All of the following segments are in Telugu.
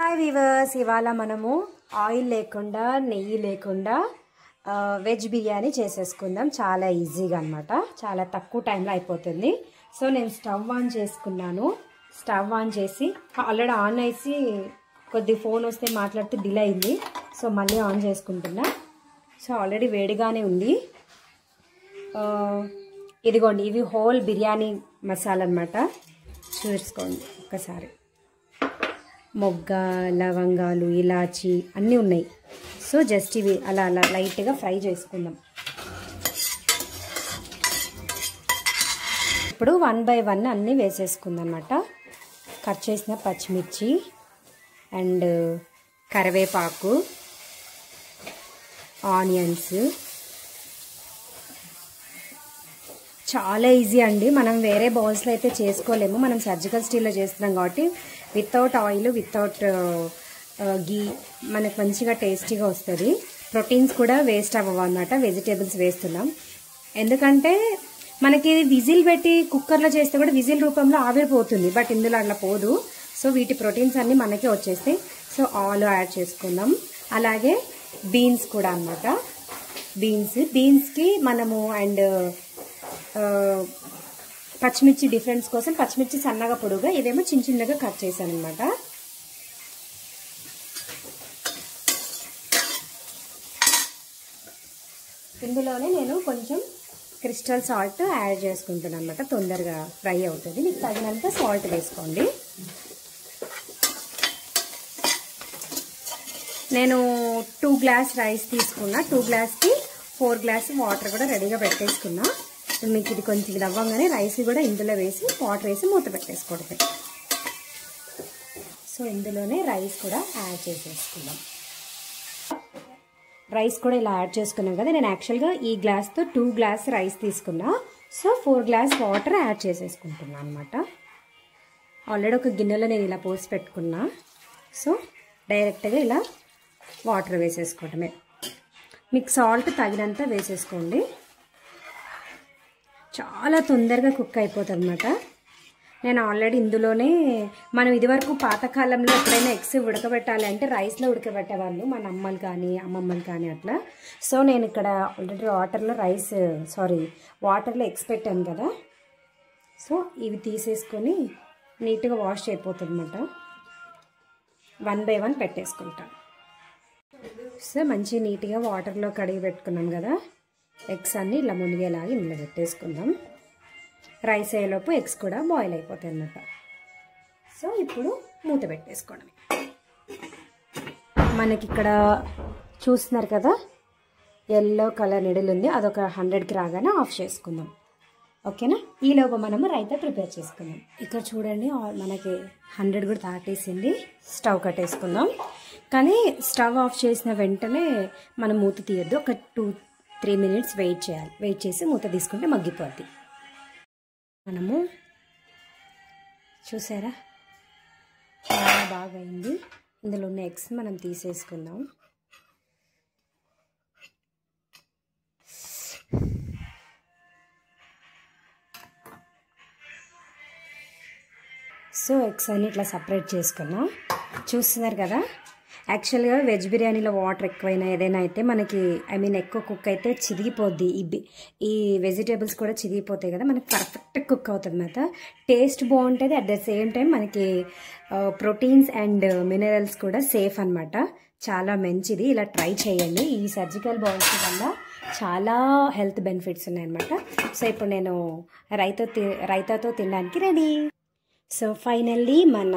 హాయ్ వీవర్స్, ఇవాళ మనము ఆయిల్ లేకుండా నెయ్యి లేకుండా వెజ్ బిర్యానీ చేసేసుకుందాం. చాలా ఈజీగా అనమాట, చాలా తక్కువ టైంలో అయిపోతుంది. సో నేను స్టవ్ ఆన్ చేసుకున్నాను. స్టవ్ ఆన్ చేసి ఆల్రెడీ ఆన్ వేసి కొద్ది ఫోన్ వస్తే మాట్లాడితే డిలే అయింది. సో మళ్ళీ ఆన్ చేసుకుంటున్నా. సో ఆల్రెడీ వేడిగానే ఉంది. ఇదిగోండి, ఇవి హోల్ బిర్యానీ మసాలా అనమాట. చూసుకోండి ఒక్కసారి. మొగ్గ, లవంగాలు, ఇలాచి అన్నీ ఉన్నాయి. సో జస్ట్ ఇవి అలా అలా లైట్గా ఫ్రై చేసుకుందాం. ఇప్పుడు 1 by 1 అన్నీ వేసేసుకుందాం అన్నమాట. కట్ చేసిన పచ్చిమిర్చి అండ్ కరివేపాకు, ఆనియన్స్. చాలా ఈజీ అండి. మనం వేరే బౌల్స్లో అయితే చేసుకోలేము. మనం సర్జికల్ స్టీల్లో చేస్తున్నాం కాబట్టి వితౌట్ ఆయిల్, వితౌట్ గీ మనకు మంచిగా టేస్టీగా వస్తుంది. ప్రోటీన్స్ కూడా వేస్ట్ అవ్వవు అన్నమాట. వెజిటేబుల్స్ వేస్తున్నాం ఎందుకంటే మనకి విజిల్ పెట్టి కుక్కర్లో చేస్తే కూడా విజిల్ రూపంలో ఆవిరిపోతుంది. బట్ ఇందులో అట్లా పోదు. సో వీటి ప్రోటీన్స్ అన్నీ మనకే వచ్చేస్తాయి. సో ఆలు యాడ్ చేసుకుందాం. అలాగే బీన్స్ కూడా అన్నమాట. బీన్స్కి మనము అండ్ పచ్చిమిర్చి డిఫరెన్స్ కోసం పచ్చిమిర్చి సన్నగా పొడుగా, ఇవేమో చిన్న చిన్నగా కట్ చేశాను అనమాట. ఇందులోనే నేను కొంచెం క్రిస్టల్ సాల్ట్ యాడ్ చేసుకుంటున్నాను అనమాట. తొందరగా ఫ్రై అవుతుంది. మీకు తగినంత సాల్ట్ వేసుకోండి. నేను 2 గ్లాస్ రైస్ తీసుకున్నా. 2 గ్లాస్కి 4 గ్లాస్ వాటర్ కూడా రెడీగా పెట్టేసుకున్నా. మీకు ఇది కొంచెం ఇది అవ్వగానే రైస్ కూడా ఇందులో వేసి వాటర్ వేసి మూత పెట్టేసుకోవడమే. సో ఇందులోనే రైస్ కూడా యాడ్ చేసేసుకుందాం. రైస్ కూడా ఇలా యాడ్ చేసుకున్నాం కదా. నేను యాక్చువల్గా ఈ గ్లాస్తో 2 గ్లాస్ రైస్ తీసుకున్నా. సో 4 గ్లాస్ వాటర్ యాడ్ చేసేసుకుంటున్నాను అనమాట. ఆల్రెడీ ఒక గిన్నెలో నేను ఇలా పోసి పెట్టుకున్నా. సో డైరెక్ట్గా ఇలా వాటర్ వేసేసుకోవటమే. మీకు సాల్ట్ తగినంత వేసేసుకోండి. చాలా తొందరగా కుక్ అయిపోతుంది అనమాట. నేను ఆల్రెడీ ఇందులోనే మనం ఇదివరకు పాతకాలంలో ఎప్పుడైనా ఎగ్స్ ఉడకబెట్టాలి అంటే రైస్లో ఉడకబెట్టేవాళ్ళు మన అమ్మలు కానీ అమ్మమ్మలు కానీ అట్లా. సో నేను ఇక్కడ ఆల్రెడీ వాటర్లో ఎగ్స్ పెట్టాను కదా. సో ఇవి తీసేసుకొని నీట్గా వాష్ అయిపోతుంది అనమాట. 1 by 1 పెట్టేసుకుంటాను. సో మంచి నీట్గా వాటర్లో కడిగి పెట్టుకున్నాం కదా. ఎగ్స్ అన్నీ ఇలా మునిగేలాగా ఇందులో పెట్టేసుకుందాం. రైస్ అయ్యేలోపు ఎగ్స్ కూడా బాయిల్ అయిపోతాయి అన్నమాట. సో ఇప్పుడు మూత పెట్టేసుకోవడమే. మనకి ఇక్కడ చూస్తున్నారు కదా, ఎల్లో కలర్ నిడిల్ ఉంది. అదొక 100కి రాగానే ఆఫ్ చేసుకుందాం. ఓకేనా? ఈలోపు మనము రైతా ప్రిపేర్ చేసుకుందాం. ఇక్కడ చూడండి, మనకి 100 కూడా దాటేసింది. స్టవ్ కట్టేసుకుందాం. కానీ స్టవ్ ఆఫ్ చేసిన వెంటనే మనం మూత తీయొద్దు. ఒక 2-3 మినిట్స్ వెయిట్ చేయాలి. వెయిట్ చేసి మూత తీసుకుంటే మగ్గిపోద్ది. మనము చూసారా, చాలా బాగా అయింది. ఇందులో ఉన్న ఎగ్స్ మనం తీసేసుకుందాం. సో ఎగ్స్ అన్ని ఇట్లా సపరేట్ చేసుకున్నాం. చూస్తున్నారు కదా, యాక్చువల్గా వెజ్ బిర్యానీలో వాటర్ ఎక్కువైనా ఏదైనా అయితే మనకి ఎక్కువ కుక్ అయితే చిరిగిపోద్ది. ఈ వెజిటేబుల్స్ కూడా చిరిగిపోతాయి కదా, మనకి పర్ఫెక్ట్ కుక్ అవుతుంది అన్నమాట. టేస్ట్ బాగుంటుంది. అట్ ద సేమ్ టైం మనకి ప్రోటీన్స్ అండ్ మినరల్స్ కూడా సేఫ్ అనమాట. చాలా మంచిది. ఇలా ట్రై చేయండి. ఈ సర్జికల్ బౌల్స్ వల్ల చాలా హెల్త్ బెనిఫిట్స్ ఉన్నాయన్నమాట. సో ఇప్పుడు నేను రైతాతో తినడానికి రెడీ. సో ఫైనల్లీ మన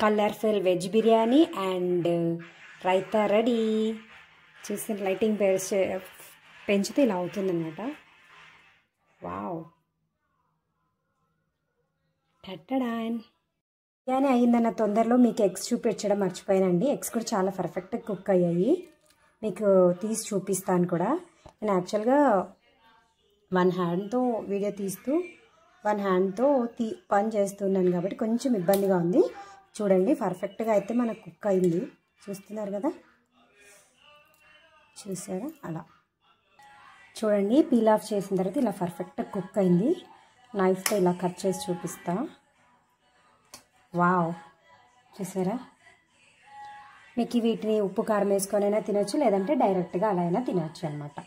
colourful veg biryani and raita ready. చూసిన లైటింగ్ పెంచితే ఇలా అవుతుందన్నమాట. వావ్, టట్టడాన్. బిర్యానీ అయ్యిందన్న తొందరలో మీకు ఎగ్స్ చూపించడం మర్చిపోయానండి. ఎగ్స్ కూడా చాలా పర్ఫెక్ట్గా కుక్ అయ్యాయి. మీకు తీసి చూపిస్తాను కూడా. నేను యాక్చువల్గా 1 హ్యాండ్తో వీడియో తీస్తూ 1 హ్యాండ్తో పని చేస్తున్నాను కాబట్టి కొంచెం ఇబ్బందిగా ఉంది. చూడండి, పర్ఫెక్ట్గా అయితే మనకు కుక్ అయింది. చూస్తున్నారు కదా, చూసారా? అలా చూడండి, పీల్ ఆఫ్ చేసిన తర్వాత ఇలా పర్ఫెక్ట్గా కుక్ అయింది. నైఫ్తో ఇలా కట్ చేసి చూపిస్తా. వావ్, చూసారా? మీకు వీటిని ఉప్పు కారం వేసుకొనైనా తినొచ్చు, లేదంటే డైరెక్ట్గా అలా అయినా తినొచ్చు అనమాట.